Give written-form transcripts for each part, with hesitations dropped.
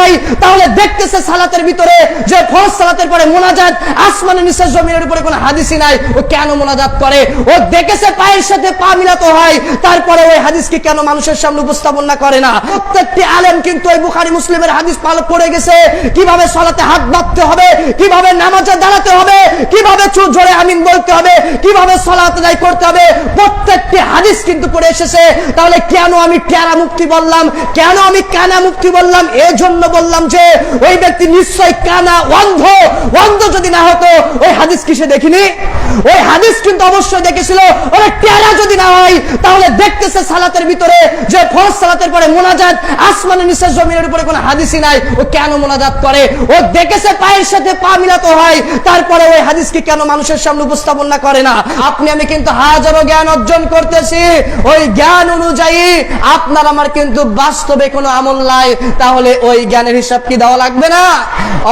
হয় তাহলে দেখতেছে সালাতের ভিতরে যে ফরজ সালাতের পরে মুনাজাত আসমানের নিচে জমিনের উপরে কোনো হাদিসই নাই, ও কেন মুনাজাত করে? ও দেখেছে পায়ের সাথে পা মিলাতে হয়, তারপরে ওই হাদিসকে কেন মানুষের সামনে উপস্থাপন না করে না? প্রত্যেকটি আলেম কিন্তু ওই বুখারী মুসলিমের হাদিস পালন করে গেছে, কিভাবে সালাতে হাত বাঁধতে হবে, কিভাবে নামাজে দাঁড়াতে হবে, কিভাবে চুপ জোরে আমিন বলতে হবে, কিভাবে সালাত আদায় করতে হবে, প্রত্যেকটি হাদিস কিন্তু পড়ে এসেছে। তাহলে কেন আমি টেরা মুক্তি বললাম, কেন আমি কানা মুক্তি বললাম? এজন্য বললাম যে ওই ব্যক্তি নিশ্চয় কানা, অন্ধ। অন্ধ যদি না হতো ওই হাদিস কিসে দেখিনি? ওই হাদিস কিন্তু অবশ্যই দেখেছিল। ওরা টেরা যদি না হয় তাহলে দেখতেছে সালাতের ভিতরে যে ফরজ সালাতের পরে মুনাজাত আসমানের নিচে জমিনের উপরে কোনো হাদিসই নাই, ও কেন মুনাজাত করে? ও দেখেছে পায়ের সাথে পা মিলাতে হয়, তারপরে ওই হাদিসকে কেন মানুষের সামনে উপস্থাপন না করে না? আপনি আমি কিন্তু হাজারো জ্ঞান অর্জন করতেছি, ওই জ্ঞান অনুযায়ী আপনার আমার কিন্তু বাস্তবে কোনো আমল নাই, তাহলে ওই জ্ঞানের হিসাব কি দেওয়া লাগবে না?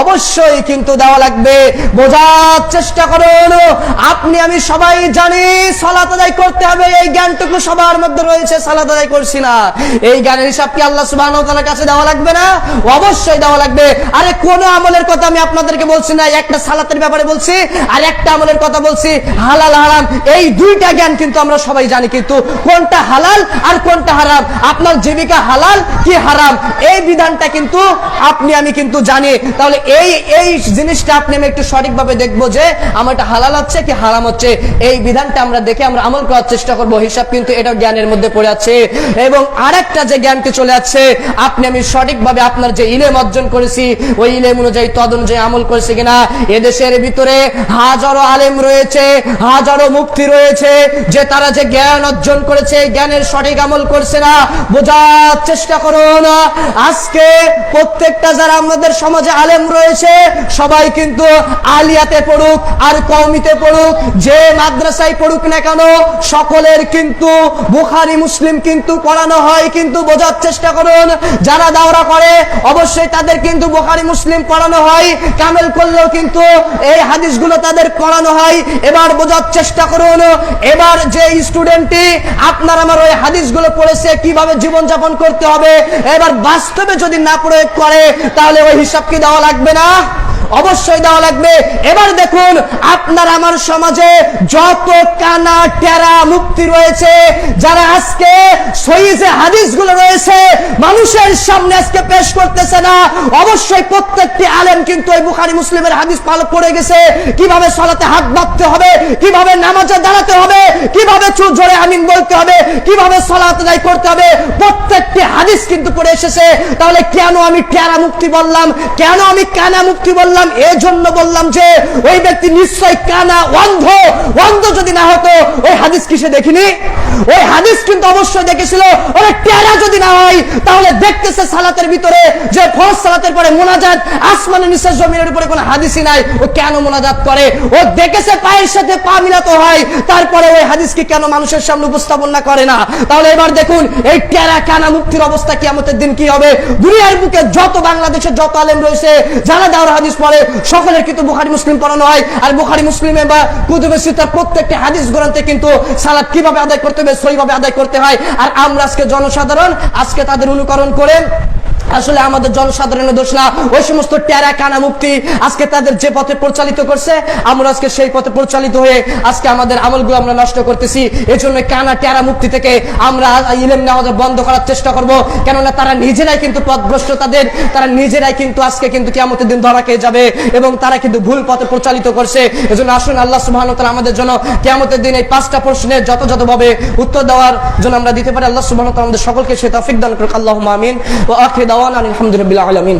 অবশ্যই কিন্তু দেওয়া লাগবে। বোঝার চেষ্টা করুন, আপনি আমি সবাই জানি সালাত আদায় করতে হবে, এই জ্ঞানটুকু সবার মধ্যে রয়েছে, সালাত আদায় করছি না, এই জ্ঞানের হিসাব কি আল্লাহ সুবহানাহু ওয়া তাআলার কাছে দেওয়া লাগবে না? অবশ্যই দেওয়া লাগবে। আরে কোন আমলের কথা আমি আপনাদেরকে বলছি না, একটা সালাতের ব্যাপারে বলছি আর একটা আমলের কথা বলছি, হালাল হারাম এই দুইটা জ্ঞান কিন্তু আমরা সবাই জানি, কিন্তু কোনটা হালাল আর কোনটা হারাম, আপনার জীবিকা হালাল কি হারাম এই বিধানটা কিন্তু আপনি আমি কিন্তু জানি। তাহলে এই জিনিসটা আপনি আমি একটু সঠিকভাবে দেখবো যে আমারটা হালাল হচ্ছে কি হারাম হচ্ছে, এই বিধানটা আমরা দেখে আমরা আমল করার চেষ্টা করবো। হিসাব কিন্তু এটা জ্ঞানের মধ্যে পড়ে আছে। এবং আরেকটা যে জ্ঞানটি চলে আসছে, আপনি আমি সঠিকভাবে আপনার যে ইলম অর্জন করেছি ওই ইলম অনুযায়ী তদ অনুযায়ী আমল করেছি কিনা। এদেশের ভিতরে হাজারো আলেম রয়েছে, হাজারো মুফতি রয়েছে, যে তারা যে জ্ঞান অর্জন করেছে জ্ঞানের সঠিক আমল করছে না। বোঝার চেষ্টা করুন, আজকে প্রত্যেকটা যারা আমাদের সমাজে আলেম রয়েছে সবাই কিন্তু আলিয়াতে পড়ুক আর কওমিতে পড়ুক, যে মাদ্রাসায় পড়ুক না কেন, সকলের কিন্তু বুখারী মুসলিম কিন্তু পড়ানো হয়। কিন্তু বোঝার চেষ্টা করুন, যারা দাওরা করে অবশ্যই তাদের কিন্তু বুখারী মুসলিম পড়ানো হয়, কামেল করলেও কিন্তু এই হাদিসগুলো তাদের পড়ানো হয়। এবার বোঝার চেষ্টা করুন, এবার যে স্টুডেন্টটি আপনার আমার ওই হাদিসগুলো পড়েছে কিভাবে জীবনযাপন করতে হবে, এবার বাস্তবে যদি না প্রয়োগ করে তাহলে ওই হিসাব কি দেওয়া লাগবে না? অবশ্যই দেওয়া লাগবে। এবার দেখুন, আপনার আমার সমাজে যত কানা টেরা মুক্তি রয়েছে, যারা আজকে সহিহ যে হাদিসগুলো রয়েছে মানুষের সামনে আজকে পেশ করতেছে না, অবশ্যই প্রত্যেকটি আলেম কিন্তু ওই বুখারী মুসলিমের হাদিস পালন করে গেছে, কিভাবে সালাতে হাত বাঁধতে হবে, কিভাবে নামাজে দাঁড়াতে হবে, কিভাবে চুপ জোরে আমিন বলতে হবে, কিভাবে সালাত আদায় করতে হবে, প্রত্যেকটি হাদিস কিন্তু পড়ে এসেছে। তাহলে কেন আমি টেরা মুক্তি বললাম, কেন আমি কানা মুক্তি বললাম? এজন্য বললাম যে ওই ব্যক্তি নিশ্চয় কানা, অন্ধ। অন্ধ যদি না হতো ওই হাদিস কিসে দেখিনি? ওই হাদিস কিন্তু অবশ্যই দেখেছিল। ওরা টেরা যদি না হয় তাহলে দেখতেছে সালাতের ভিতরে যে ফরজ সালাতের পরে মুনাজাত আসমানের নিচে জমিনের উপরে কোনো হাদিসই নাই, ও কেন মুনাজাত করে? ও দেখেছে পায়ের সাথে পা মিলাতে হয়, তারপরে ওই হাদিসকে কেন মানুষের সামনে উপস্থাপন না করে না? তাহলে এবার দেখুন এই টেরা কানা মুক্তির অবস্থা কিয়ামতের দিন কি হবে। দুনিয়ার বুকে যত বাংলাদেশের যত আলেম রয়েছে যারা দাওরা হাদিস পড়ে সকলের কিন্তু বুখারী মুসলিম পড়ানো হয়, আর বুখারী মুসলিমে বা কুতুবে সিত্তার প্রত্যেকটি হাদিস গ্রন্থে কিন্তু সালাত কিভাবে আদায় করতে হবে সহিভাবে আদায় করতে হয়। আর আমরা আজকে জনসাধারণ আজকে তাদের অনুকরণ করে, আসলে আমাদের জনসাধারণের দোষ না, ওই সমস্ত টেরা কানা মুক্তি আজকে তাদের যে পথে পরিচালিত করছে আমরা আজকে সেই পথে পরিচালিত হয়ে আজকে আমাদের আমলগুলো আমরা নষ্ট করতেছি। এই জন্য কানা টেরা মুক্তি থেকে আমরা ইলম নেওয়া বন্ধ করার চেষ্টা করব, কেননা তারা নিজেরাই কিন্তু পথভ্রষ্ট, তারা নিজেরাই কিন্তু আজকে কিন্তু কিয়ামতের দিন ধরা খেয়ে যাবে এবং তারা কিন্তু ভুল পথে পরিচালিত করছে। এজন্য আসুন আল্লাহ সুবহানাহু ওয়া তাআলা আমাদের জন্য কিয়ামতের দিন এই 5টা প্রশ্নের যথাযথভাবে উত্তর দেওয়ার জন্য আমরা দিতে পারি। আল্লাহ সুবহানাহু ওয়া তাআলা আমাদের সকলকে সে তৌফিক দান করুক। আল্লাহুম্মা আমিন। ওয়া আখিরু দাওয়ানা আলহামদুলিল্লাহি রাব্বিল আলামিন।